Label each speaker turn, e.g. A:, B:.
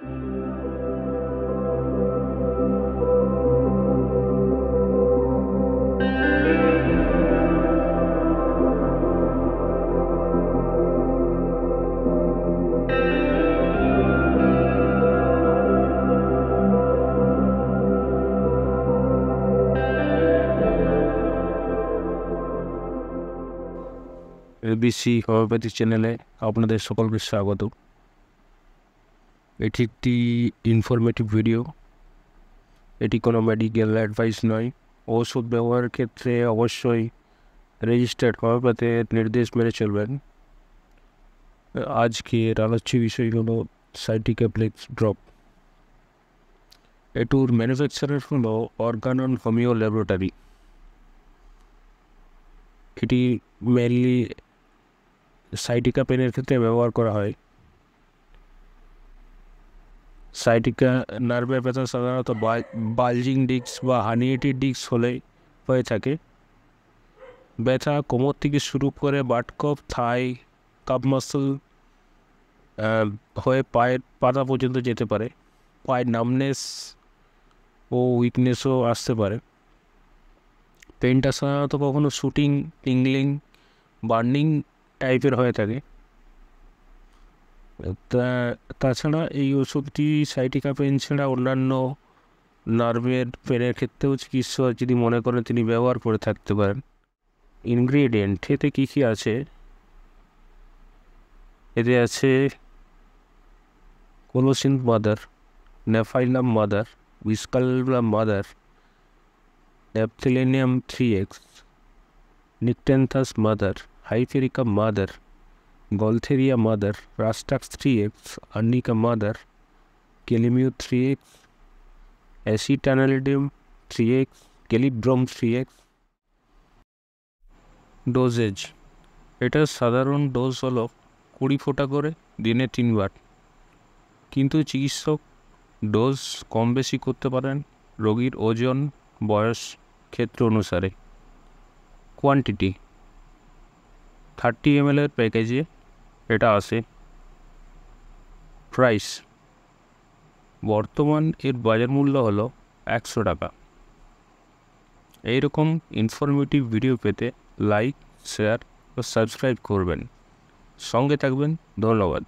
A: ABC homeopathy চ্যানেলে আপনাদের সকলকে স্বাগত। এটি একটি ইনফরমেটিভ ভিডিও। এটি কোনো মেডিকেল অ্যাডভাইস নয়। ওষুধ ব্যবহারের ক্ষেত্রে অবশ্যই রেজিস্টার্ড হোমিওপ্যাথের নির্দেশ মেনে চলবেন। আজকের আলোচ্য বিষয় হলো সাইটিকাপ্লেক্স ড্রপ। এটুর ম্যানুফ্যাকচারার হলো অর্গানন হোমিও ল্যাবরেটরি। এটি মেনলি সাইটিকা পেনের ক্ষেত্রে ব্যবহার করা হয়। সাইটিকা নার্ভের ব্যথা সাধারণত বালজিং ডিস্ক বা হার্নিয়েটেড ডিস্ক হলে হয়ে থাকে। ব্যথা কোমর থেকে শুরু করে but cough, Thai, cup muscle হয়ে পায়ের পাতা পর্যন্ত যেতে পারে। পায়ের নামনেস ও উইকনেসও আসতে পারে। পেনটা সাধারণত কখনো শুটিং, টিংলিং, বার্নিং টাইপের হয়ে থাকে। তাছাড়া এই ওষুধটি সাইটিকা পেন ছাড়া অন্যান্য নার্ভের পেনের ক্ষেত্রেও চিকিৎসক যদি মনে করেন তিনি ব্যবহার করে থাকতে পারেন। ইনগ্রিডিয়েন্ট এতে কী কী আছে? এতে আছে কোলোসিন মাদার, নেফাইলাম মাদার, উইসকালুলাম mother, naphthalinum 3x, nyctanthes mother, hypericum mother, gaultheria mother, rhus tox 3x, arnica mother, kali mur 3x, acetanilidum 3x, kali brom 3x। Dosage, এটার সাধারণ ডোজ হলো 20 ফোঁটা করে দিনে 3 বার, কিন্তু চিকিৎসক ডোজ কম বেশি করতে পারেন রোগীর ওজন, বয়স, ক্ষেত্র অনুসারে। কোয়ান্টিটি 30 ml প্যাকেজে এটা আসে। প্রাইস, বর্তমান এর বাজার মূল্য হলো 100 টাকা। এইরকম ইনফরমেটিভ ভিডিও পেতে লাইক, শেয়ার ও সাবস্ক্রাইব করবেন। সঙ্গে থাকবেন। ধন্যবাদ।